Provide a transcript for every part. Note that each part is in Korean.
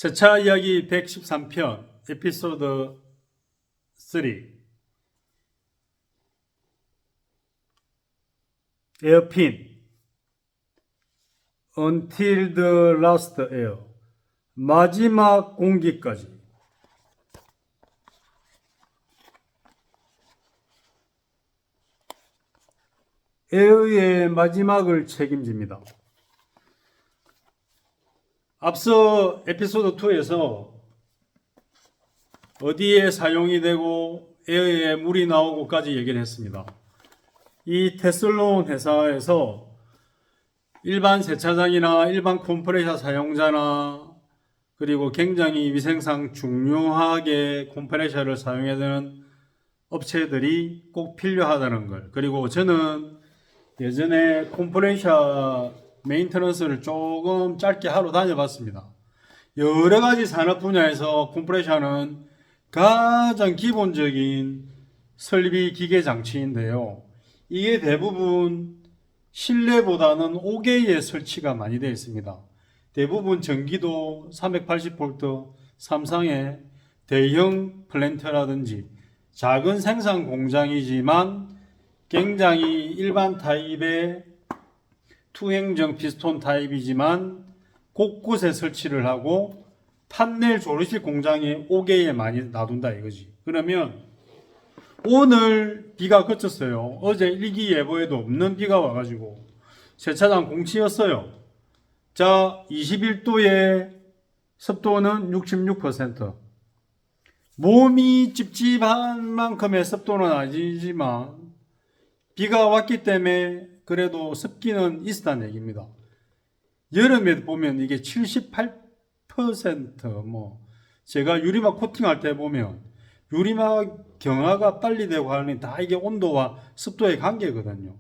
세차 이야기 113편 에피소드 3 에어핀 Until the last air 마지막 공기까지. 에어의 마지막을 책임집니다. 앞서 에피소드 2에서 어디에 사용이 되고 에어에 물이 나오고까지 얘기를 했습니다. 이 테슬론 회사에서 일반 세차장이나 일반 컴프레셔 사용자나 그리고 굉장히 위생상 중요하게 컴프레셔를 사용해야 되는 업체들이 꼭 필요하다는 걸, 그리고 저는 예전에 컴프레셔 메인터넌스를 조금 짧게 하러 다녀봤습니다. 여러 가지 산업 분야에서 컴프레셔는 가장 기본적인 설비 기계 장치인데요. 이게 대부분 실내보다는 5개의 설치가 많이 되어 있습니다. 대부분 전기도 380V 삼상의 대형 플랜트라든지 작은 생산 공장이지만 굉장히 일반 타입의 투행정 피스톤 타입이지만 곳곳에 설치를 하고 판넬 조리실 공장에 5개에 많이 놔둔다 이거지. 그러면 오늘 비가 그쳤어요. 어제 일기예보에도 없는 비가 와가지고 세차장 공치였어요. 자, 21도에 습도는 66%. 몸이 찝찝한 만큼의 습도는 아니지만 비가 왔기 때문에 그래도 습기는 있었다는 얘기입니다. 여름에 보면 이게 78% 제가 유리막 코팅할 때 보면 유리막 경화가 빨리 되고 하니 다 이게 온도와 습도의 관계거든요.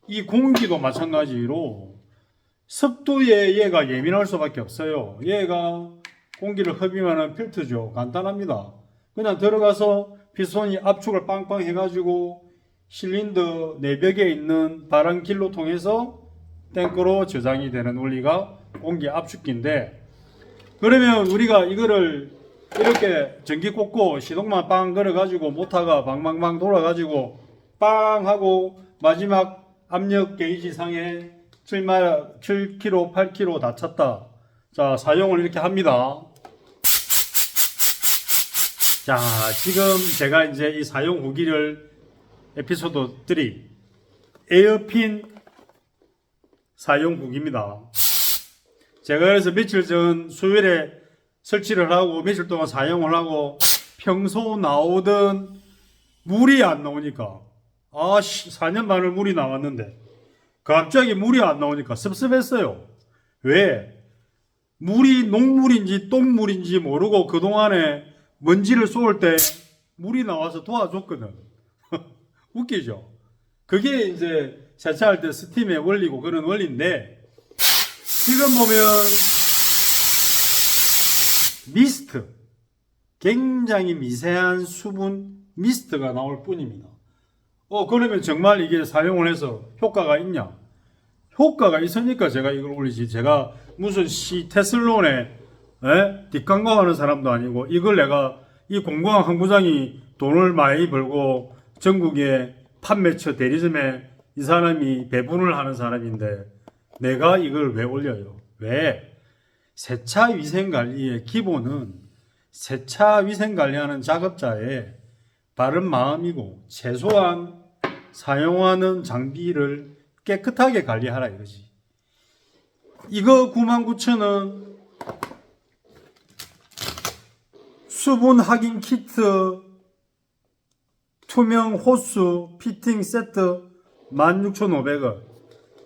이 공기도 마찬가지로 습도에 얘가 예민할 수밖에 없어요. 얘가 공기를 흡입하는 필터죠. 간단합니다. 그냥 들어가서 피스톤이 압축을 빵빵 해가지고 실린더 내벽에 있는 바람길로 통해서 탱크로 저장이 되는 원리가 공기 압축기인데, 그러면 우리가 이거를 이렇게 전기 꽂고 시동만 빵 걸어가지고 모터가 방방방 돌아가지고 빵 하고 마지막 압력 게이지 상에 7kg, 8kg 다 찼다. 자, 사용을 이렇게 합니다. 자, 지금 제가 이제 이 사용 후기를 에피소드 3 에어핀 사용 후기입니다. 제가 그래서 며칠 전 수요일에 설치를 하고 며칠 동안 사용을 하고 평소 나오던 물이 안 나오니까 4년 만에 물이 나왔는데 갑자기 물이 안 나오니까 섭섭했어요. 왜? 물이 녹물인지 똥물인지 모르고 그동안에 먼지를 쏘을 때 물이 나와서 도와줬거든. 웃기죠? 그게 이제 세차할 때 스팀의 원리고 그런 원리인데, 지금 보면 미스트, 굉장히 미세한 수분 미스트가 나올 뿐입니다. 그러면 정말 이게 사용을 해서 효과가 있냐? 효과가 있으니까 제가 이걸 올리지. 제가 무슨 테슬론에 뒷광고하는 사람도 아니고, 이걸 내가 이 공공항 항구장이 돈을 많이 벌고 전국의 판매처 대리점에 이 사람이 배분을 하는 사람인데 내가 이걸 왜 올려요? 왜? 세차 위생관리의 기본은 세차 위생관리하는 작업자의 바른 마음이고 최소한 사용하는 장비를 깨끗하게 관리하라 이거지. 이거 99,000원 수분 확인 키트 투명 호수 피팅 세트 16,500원.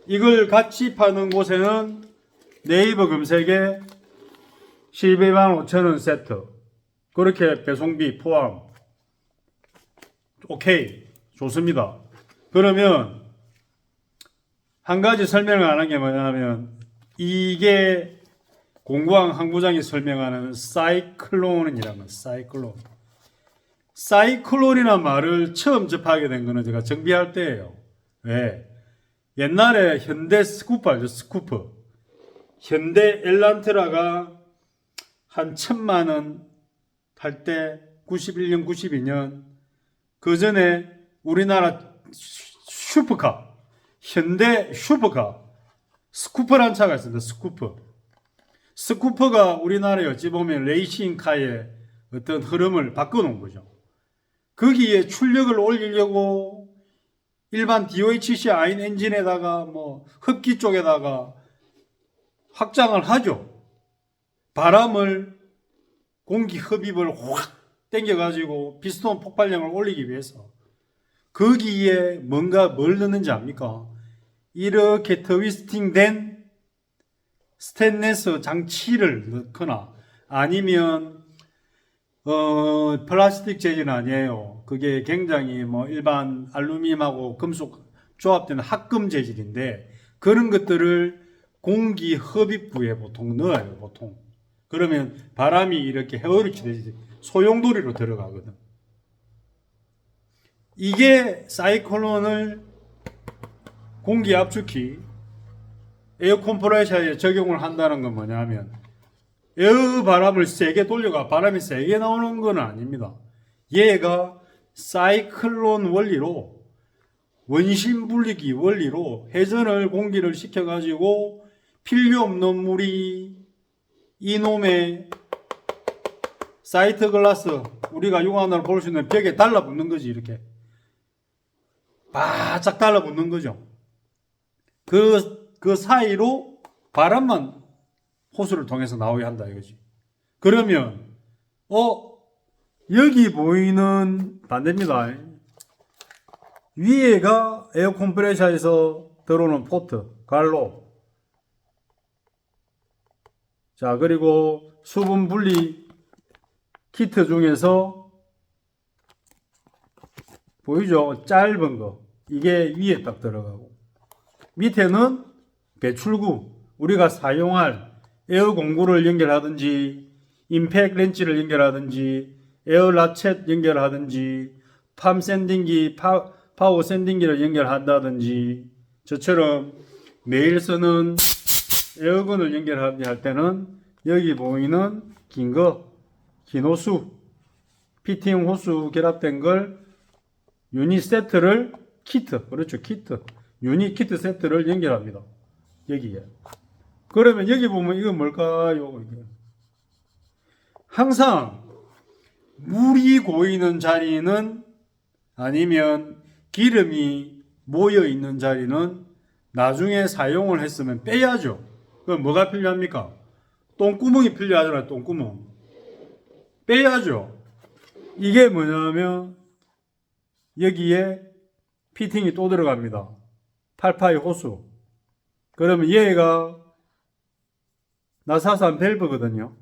이걸 같이 파는 곳에는 네이버 검색에 125,000원 세트. 그렇게 배송비 포함. 오케이. 좋습니다. 그러면 한 가지 설명을 안 한 게 뭐냐면, 이게 공구항 항구장이 설명하는 사이클론이라는 사이클론. 사이클론이라는 말을 처음 접하게 된 거는 제가 정비할 때예요. 왜? 옛날에 현대 스쿠프 알죠? 스쿠프. 현대 엘란트라가 한 1,000만 원 할 때 91년, 92년 그 전에 우리나라 슈퍼카, 현대 슈퍼카 스쿠퍼라는 차가 있습니다. 스쿠퍼가 우리나라에 어찌 보면 레이싱카의 어떤 흐름을 바꿔놓은 거죠. 거기에 출력을 올리려고 일반 DOHC 아인 엔진에다가 뭐 흡기 쪽에다가 확장을 하죠. 바람을 공기 흡입을 확 당겨가지고 피스톤 폭발력을 올리기 위해서. 거기에 뭔가 뭘 넣는지 압니까? 이렇게 트위스팅된 스테인리스 장치를 넣거나 아니면 플라스틱 재질은 아니에요. 그게 굉장히 뭐 일반 알루미늄하고 금속 조합된 합금 재질인데 그런 것들을 공기 흡입구에 보통 넣어요. 보통. 그러면 바람이 이렇게 헤어리치듯이 소용돌이로 들어가거든. 이게 사이클론을 공기 압축기 에어 컴프레셔에 적용을 한다는 건 뭐냐면 에어 바람을 세게 돌려가 바람이 세게 나오는 건 아닙니다. 얘가 사이클론 원리로 원심 분리기 원리로 회전을 공기를 시켜가지고 필요 없는 물이 이놈의 사이트 글라스 우리가 육안으로 볼 수 있는 벽에 달라붙는 거지. 이렇게 바짝 달라붙는 거죠. 그 사이로 바람만 호수를 통해서 나오게 한다 이거지. 그러면 여기 보이는 반대입니다. 위에가 에어 컴프레셔에서 들어오는 포트, 갈로. 자, 그리고 수분 분리 키트 중에서 보이죠? 짧은 거. 이게 위에 딱 들어가고. 밑에는 배출구. 우리가 사용할 에어 공구를 연결하든지, 임팩 렌치를 연결하든지, 에어 라쳇 연결하든지, 팜 샌딩기, 파워 샌딩기를 연결한다든지, 저처럼 매일 쓰는 에어건을 연결할 때는 여기 보이는 긴 호수, 피팅 호수 결합된 걸 유닛 세트를 그렇죠, 유닛 키트 세트를 연결합니다. 여기에. 그러면 여기 보면 이건 뭘까요? 이게. 항상 물이 고이는 자리는 아니면 기름이 모여 있는 자리는 나중에 사용을 했으면 빼야죠. 그럼 뭐가 필요합니까? 똥구멍이 필요하잖아요. 똥구멍. 빼야죠. 이게 뭐냐면 여기에 피팅이 또 들어갑니다. 8파이 호수. 그러면 얘가 나사산 밸브거든요.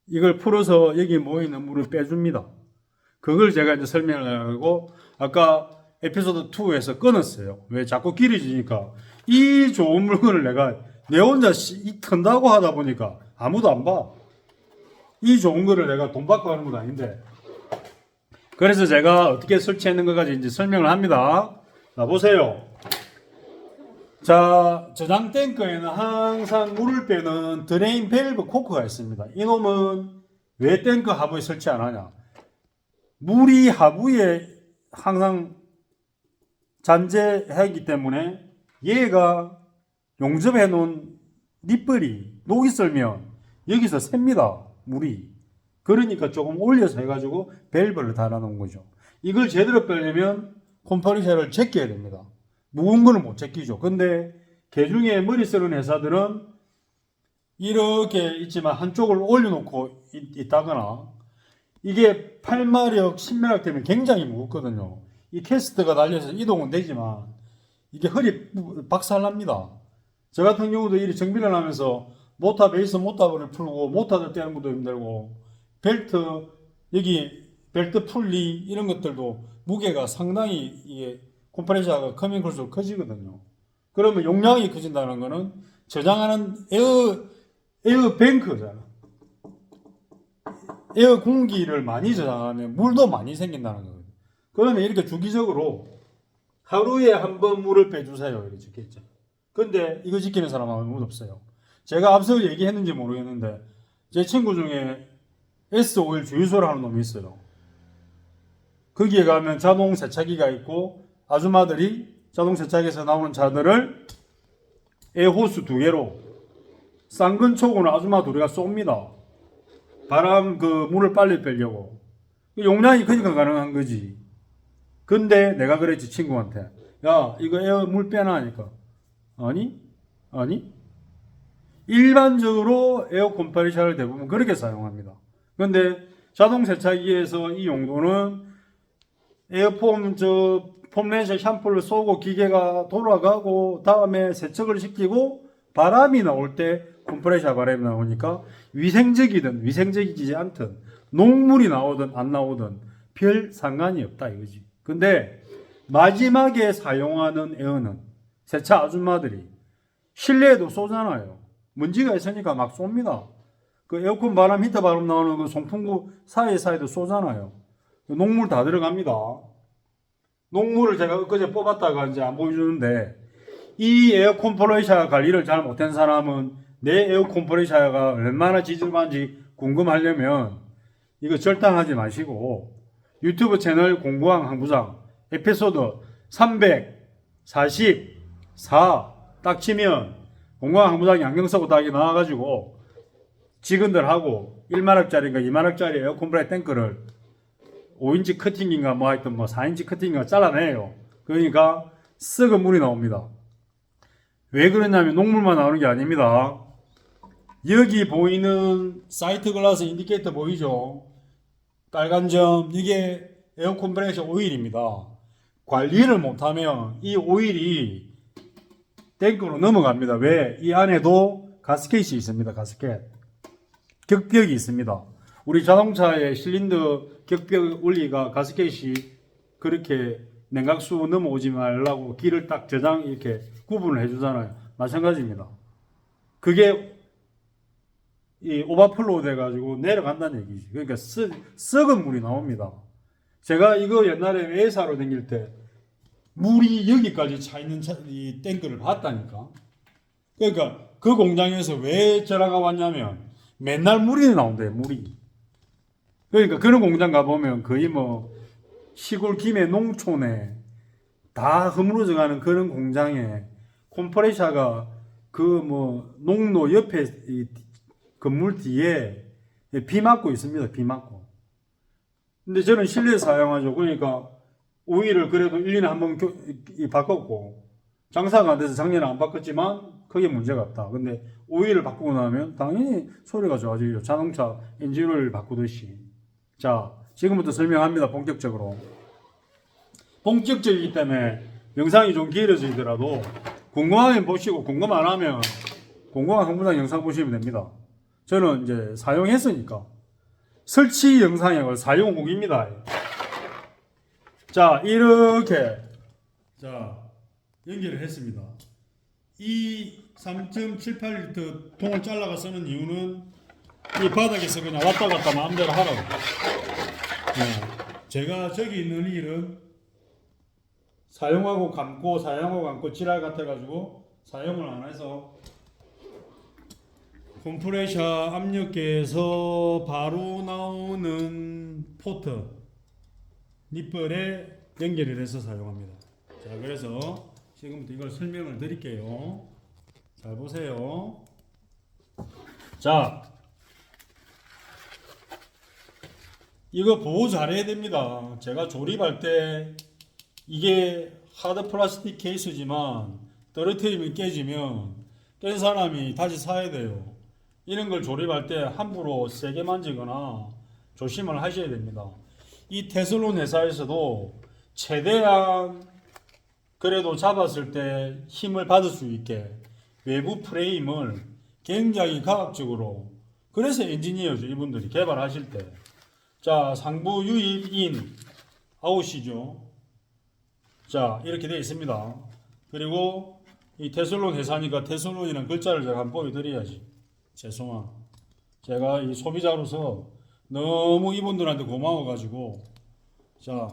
이걸 풀어서 여기 모이는 물을 빼줍니다. 그걸 제가 이제 설명을 하고 아까 에피소드 2에서 끊었어요. 왜 자꾸 길어지니까 이 좋은 물건을 내가 내 혼자 턴다고 하다 보니까 아무도 안 봐. 이 좋은 거를 내가 돈 받고 하는 건 아닌데. 그래서 제가 어떻게 설치했는 것까지 이제 설명을 합니다. 자, 보세요. 자, 저장 탱크에는 항상 물을 빼는 드레인 밸브 코크가 있습니다. 이놈은 왜 탱크 하부에 설치 안 하냐? 물이 하부에 항상 잔재하기 때문에 얘가 용접해 놓은 니플이 녹이 쓸면 여기서 셉니다. 물이. 그러니까 조금 올려서 해가지고 밸브를 달아놓은 거죠. 이걸 제대로 빼려면 컴프레셔를 제껴야 됩니다. 무거운 거는 못 제끼죠. 근데 개중에 머리 쓰는 회사들은 이렇게 있지만 한쪽을 올려놓고 있다거나 이게 8마력, 10마력 되면 굉장히 무겁거든요. 이 캐스트가 달려서 이동은 되지만 이게 허리 박살납니다. 저 같은 경우도 이 정비를 하면서 베이스 모터를 풀고 모터를 떼는 것도 힘들고 벨트 여기 벨트 풀리 이런 것들도 무게가 상당히 이게 컴프레셔가 커밍 클수록 커지거든요. 그러면 용량이 커진다는 거는 저장하는 에어 뱅크잖아. 에어 공기를 많이 저장하면 물도 많이 생긴다는 거거든요. 그러면 이렇게 주기적으로 하루에 한 번 물을 빼주세요. 이렇게 적혀있죠. 근데 이거 지키는 사람은 아무도 없어요. 제가 앞서 얘기했는지 모르겠는데 제 친구 중에 S51 주유소를 하는 놈이 있어요. 거기에 가면 자동 세차기가 있고 아줌마들이 자동 세차기에서 나오는 차들을 에어호스 2개로 쌍근촉으로 아줌마 둘이가 쏩니다. 바람 그 물을 빨리 빼려고. 용량이 크니까 가능한 거지. 근데 내가 그랬지 친구한테. 야 이거 에어 물 빼나 하니까. 아니 일반적으로 에어 컴프레셔를 대부분 그렇게 사용합니다. 근데 자동 세차기에서 이 용도는 에어폼 폼렌셔 샴푸를 쏘고 기계가 돌아가고 다음에 세척을 시키고 바람이 나올 때 컴프레셔 바람이 나오니까 위생적이든 위생적이지 않든 녹물이 나오든 안 나오든 별 상관이 없다 이거지. 근데 마지막에 사용하는 에어는 세차 아줌마들이 실내에도 쏘잖아요. 먼지가 있으니까 막 쏩니다. 그 에어컨 바람 히터 바람 나오는 그 송풍구 사이사이도 쏘잖아요. 녹물 다 들어갑니다. 녹물을 제가 엊그제 뽑았다가 이제 안 보여주는데 이 에어 컴프레셔 관리를 잘 못한 사람은 내 에어 컴프레셔가 얼마나 지저분한지 궁금하려면 이거 절단하지 마시고 유튜브 채널 공구왕 항부장 에피소드 344 딱 치면 공구왕 항부장이 안경 쓰고 딱이 나와가지고 직원들하고 1만원짜리인가 2만원짜리 에어 컴프레셔 탱크를 5인치 커팅인가 뭐 하여튼 뭐 4인치 커팅인가 잘라내요. 그러니까 썩은 물이 나옵니다. 왜 그러냐면 녹물만 나오는 게 아닙니다. 여기 보이는 사이트 글라스 인디케이터 보이죠? 빨간 점 이게 에어 컴프레셔 오일입니다. 관리를 못하면 이 오일이 탱크로 넘어갑니다. 왜? 이 안에도 가스켓이 있습니다. 가스켓. 격벽이 있습니다. 우리 자동차의 실린더 격벽 원리가 가스켓이 그렇게 냉각수 넘어오지 말라고 길을 딱 저장 이렇게 구분을 해주잖아요. 마찬가지입니다. 그게 이 오버플로우 돼가지고 내려간다는 얘기지. 그러니까 썩은 물이 나옵니다. 제가 이거 옛날에 회사로 다닐 때 물이 여기까지 차 있는 이 탱크를 봤다니까. 그러니까 그 공장에서 왜 전화가 왔냐면 맨날 물이 나온대요. 물이. 그러니까 그런 공장 가보면 거의 뭐 시골 김해 농촌에 다 허물어져 가는 그런 공장에 컴프레셔가 그 뭐 농로 옆에 이 건물 뒤에 비 맞고 있습니다. 비 맞고. 근데 저는 실내에 사용하죠. 그러니까 오일을 그래도 1년에 한 번 바꿨고 장사가 안 돼서 작년에 안 바꿨지만 크게 문제가 없다. 근데 오일을 바꾸고 나면 당연히 소리가 좋아지죠. 자동차 엔진오일을 바꾸듯이. 자, 지금부터 설명합니다. 본격적으로. 본격적이기 때문에 영상이 좀 길어지더라도 궁금하면 보시고 궁금 안 하면 공구왕 항부장 영상 보시면 됩니다. 저는 이제 사용했으니까 설치 영상을 사용 후기입니다. 자, 이렇게 자 연결을 했습니다. 이 3.78리터 통을 잘라가 쓰는 이유는 이 바닥에서 그냥 왔다 갔다 마음대로 하라고. 제가 저기 있는 일은 사용하고 감고 지랄 같아가지고 사용을 안 해서 컴프레셔 압력계에서 바로 나오는 포트 니플에 연결을 해서 사용합니다. 자, 그래서 지금부터 이걸 설명을 드릴게요. 잘 보세요. 자, 이거 보호 잘해야 됩니다. 제가 조립할 때 이게 하드 플라스틱 케이스지만 떨어뜨리면 깨지면 깬 사람이 다시 사야 돼요. 이런 걸 조립할 때 함부로 세게 만지거나 조심을 하셔야 됩니다. 이 테슬론 회사에서도 최대한 그래도 잡았을 때 힘을 받을 수 있게 외부 프레임을 굉장히 과학적으로, 그래서 엔지니어죠. 이분들이 개발하실 때. 자, 상부 유입 인 아웃이죠. 자, 이렇게 되어 있습니다. 그리고 이 테슬론 회사니까 테슬론이라는 글자를 제가 한번 보여드려야지. 죄송한. 제가 이 소비자로서 너무 이분들한테 고마워가지고, 자,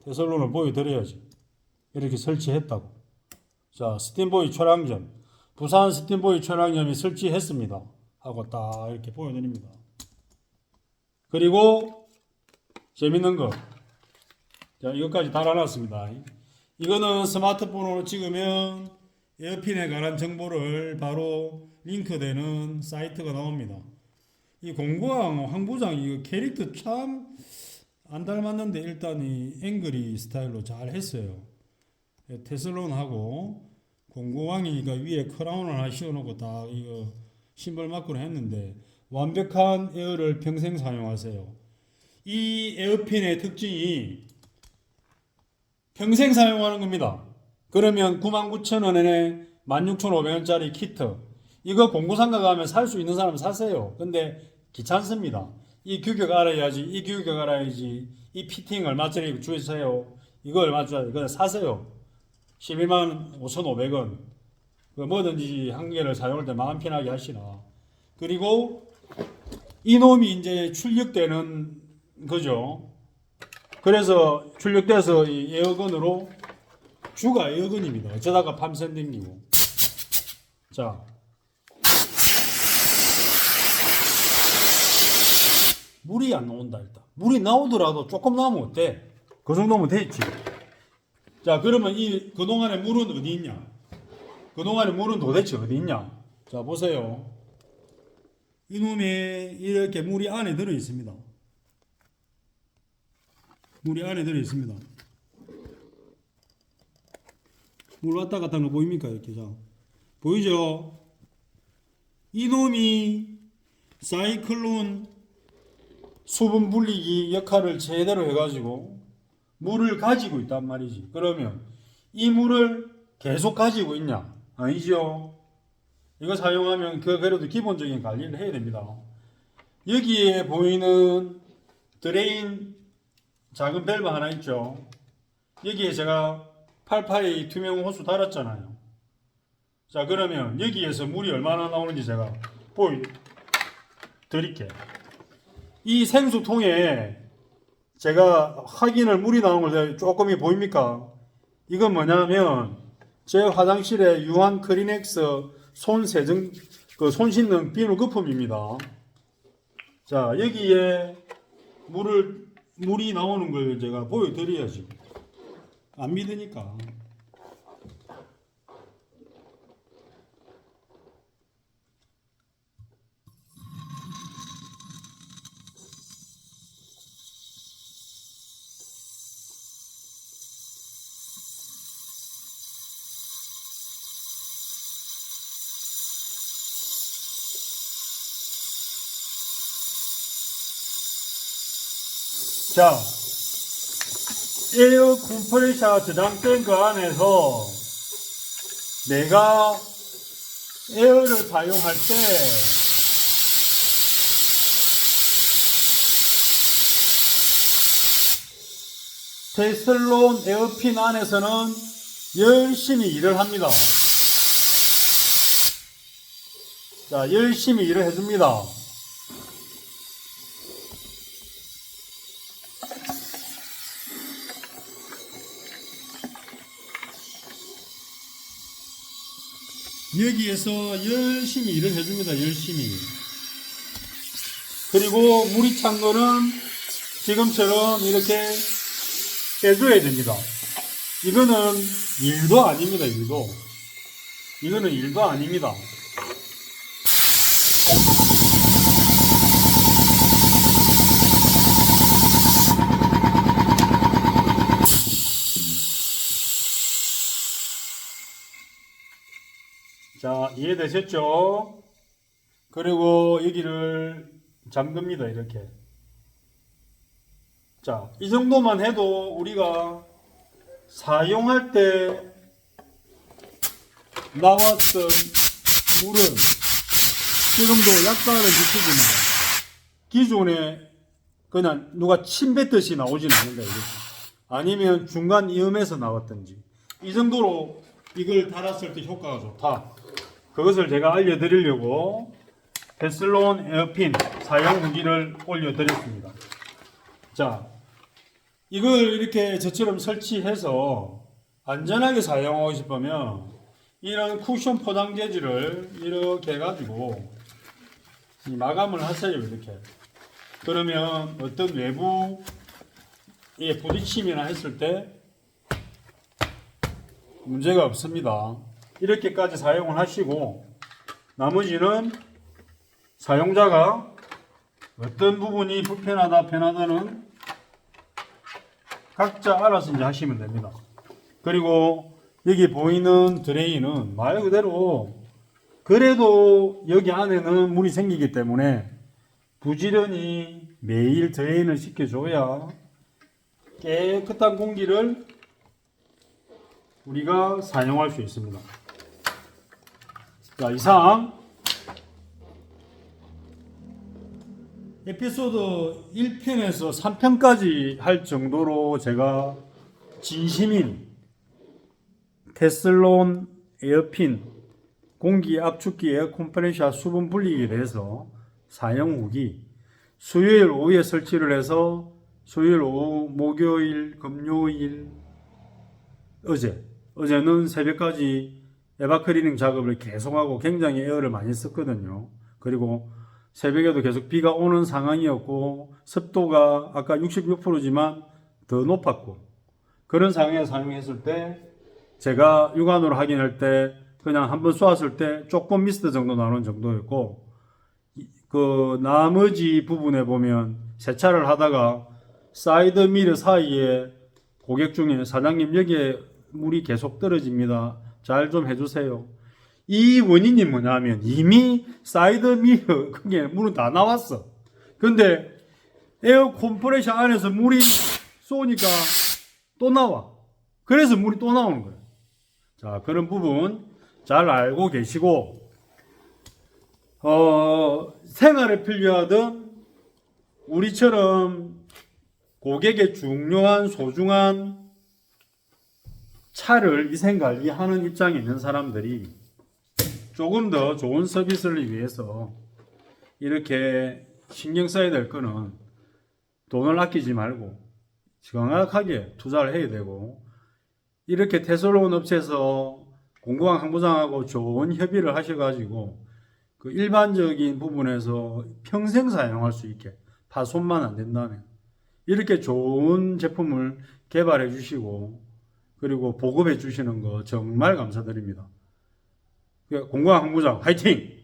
테슬론을 보여드려야지. 이렇게 설치했다고. 자, 스팀보이 초량점. 부산 스팀보이 초량점이 설치했습니다. 하고 딱 이렇게 보여드립니다. 그리고 재밌는 거, 자, 이것까지 달아놨습니다. 이거는 스마트폰으로 찍으면 에어핀에 관한 정보를 바로 링크되는 사이트가 나옵니다. 이 공구왕 황 부장 이거 캐릭터 참 안 닮았는데 일단 이 앵그리 스타일로 잘 했어요. 테슬론하고 공구왕이니까 위에 크라운을 하나 씌워놓고 딱 이거 심벌 마크로 했는데 완벽한 에어를 평생 사용하세요. 이 에어핀의 특징이 평생 사용하는 겁니다. 그러면 99,000원에 16,500원짜리 키트 이거 공구상가 가면 살 수 있는 사람 사세요. 근데 귀찮습니다. 이 규격 알아야지, 이 규격 알아야지, 이 피팅 얼마짜리 주세요, 이거 얼마짜리, 이거 사세요. 11만 5,500원. 뭐든지 한 개를 사용할 때 마음 편하게 하시나. 그리고 이놈이 이제 출력되는 거죠. 그래서 출력돼서 이 에어건으로 주가 에어건입니다. 어쩌다가 밤샘 댕기고. 자. 물이 안 나온다, 일단. 물이 나오더라도 조금 나오면 어때? 그 정도면 되지. 자, 그러면 그동안에 물은 어디 있냐? 그동안에 물은 도대체 어디 있냐? 자, 보세요. 이놈이 이렇게 물이 안에 들어 있습니다. 물이 안에 들어 있습니다. 물 왔다 갔다 하는 거 보입니까? 이렇게. 자, 보이죠? 이놈이 사이클론 수분 분리기 역할을 제대로 해가지고 물을 가지고 있단 말이지. 그러면 이 물을 계속 가지고 있냐? 아니죠. 이거 사용하면 그래도 기본적인 관리를 해야 됩니다. 여기에 보이는 드레인 작은 밸브 하나 있죠. 여기에 제가 88A 투명 호수 달았잖아요. 자, 그러면 여기에서 물이 얼마나 나오는지 제가 보여드릴게요. 이 생수통에 제가 확인을 물이 나오는 걸 조금이 보입니까? 이건 뭐냐면 제 화장실에 유한 크리넥스 손 세정 손 씻는 비누 거품입니다. 자, 여기에 물이 나오는 걸 제가 보여드려야지. 안 믿으니까. 자, 에어 컴프레셔 저장된 그 안에서 내가 에어를 사용할 때 테슬론 에어핀 안에서는 열심히 일을 합니다. 자, 열심히 일을 해줍니다. 여기에서 열심히 일을 해줍니다. 열심히. 그리고 물이 찬 거는 지금처럼 이렇게 빼줘야 됩니다. 이거는 일도 아닙니다. 일도. 이거는 일도 아닙니다. 자, 이해되셨죠? 그리고 여기를 잠깁니다. 이렇게. 자, 이 정도만 해도 우리가 사용할 때 나왔던 물은 지금도 약간은 비치지만 기존에 그냥 누가 침 뱉듯이 나오지는 않는다. 이렇게. 아니면 중간 이음에서 나왔던지 이 정도로 이걸 달았을 때 효과가 좋다. 그것을 제가 알려드리려고 테슬론 에어핀 사용 후기를 올려드렸습니다. 자, 이걸 이렇게 저처럼 설치해서 안전하게 사용하고 싶으면 이런 쿠션 포장 재질을 이렇게 해가지고 이 마감을 하세요. 이렇게. 그러면 어떤 외부에 부딪힘이나 했을 때 문제가 없습니다. 이렇게까지 사용을 하시고 나머지는 사용자가 어떤 부분이 불편하다 편하다는 각자 알아서 이제 하시면 됩니다. 그리고 여기 보이는 드레인은 말 그대로 그래도 여기 안에는 물이 생기기 때문에 부지런히 매일 드레인을 시켜줘야 깨끗한 공기를 우리가 사용할 수 있습니다. 자, 이상 에피소드 1편에서 3편까지 할 정도로 제가 진심인 테슬론 에어핀 공기 압축기 에어 컴프레셔 수분 분리기에 대해서 사용 후기 수요일 오후에 설치를 해서 수요일 오후, 목요일, 금요일, 어제는 새벽까지 에바클리닝 작업을 계속하고 굉장히 에어를 많이 썼거든요. 그리고 새벽에도 계속 비가 오는 상황이었고 습도가 아까 66%지만 더 높았고 그런 상황에 사용했을 때 제가 육안으로 확인할 때 그냥 한번 쏘았을 때 조금 미스트 정도 나오는 정도였고 그 나머지 부분에 보면 세차를 하다가 사이드 미러 사이에 고객 중에 사장님 여기에 물이 계속 떨어집니다. 잘 좀 해주세요. 이 원인이 뭐냐면 이미 사이드 미러 그게 물은 다 나왔어. 근데 에어 컴프레셔 안에서 물이 쏘니까 또 나와. 그래서 물이 또 나오는 거예요. 자, 그런 부분 잘 알고 계시고 생활에 필요하던 우리처럼 고객의 중요한 소중한 차를 위생관리하는 입장에 있는 사람들이 조금 더 좋은 서비스를 위해서 이렇게 신경 써야 될 거는 돈을 아끼지 말고 정확하게 투자를 해야 되고 이렇게 테슬론 업체에서 공구왕 항부장하고 좋은 협의를 하셔가지고 그 일반적인 부분에서 평생 사용할 수 있게 파손만 안 된다면 이렇게 좋은 제품을 개발해 주시고 그리고 보급해 주시는 거 정말 감사드립니다. 공구왕 항부장 화이팅!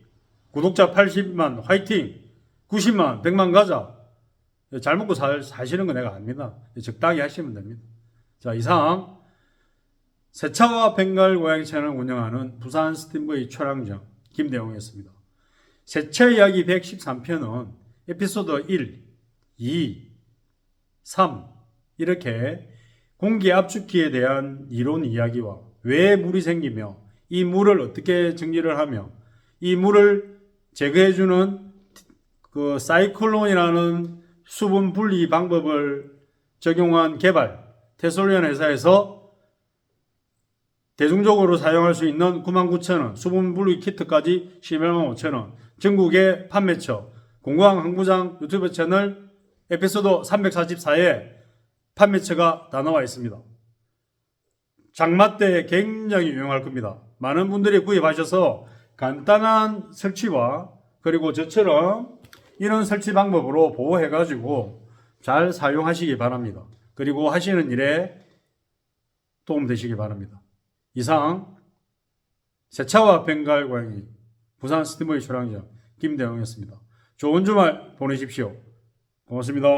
구독자 80만 화이팅! 90만 100만 가자. 잘 먹고 사시는 거 내가 압니다. 적당히 하시면 됩니다. 자, 이상 세차와 벵갈 고양이 채널을 운영하는 부산 스팀브의 최랑정 김대웅이었습니다. 세차 이야기 113편은 에피소드 1, 2, 3 이렇게 공기 압축기에 대한 이론 이야기와 왜 물이 생기며 이 물을 어떻게 정리를 하며 이 물을 제거해주는 그 사이클론이라는 수분 분리 방법을 적용한 개발 테슬론 회사에서 대중적으로 사용할 수 있는 99,000원 수분 분리 키트까지 115,000원 전국의 판매처 공구왕 항부장 유튜브 채널 에피소드 344에 판매처가 다 나와 있습니다. 장마 때 굉장히 유용할 겁니다. 많은 분들이 구입하셔서 간단한 설치와 그리고 저처럼 이런 설치 방법으로 보호해 가지고 잘 사용하시기 바랍니다. 그리고 하시는 일에 도움 되시기 바랍니다. 이상 세차와 벵갈 고양이 부산 스티머의 출항장 김대웅이었습니다. 좋은 주말 보내십시오. 고맙습니다.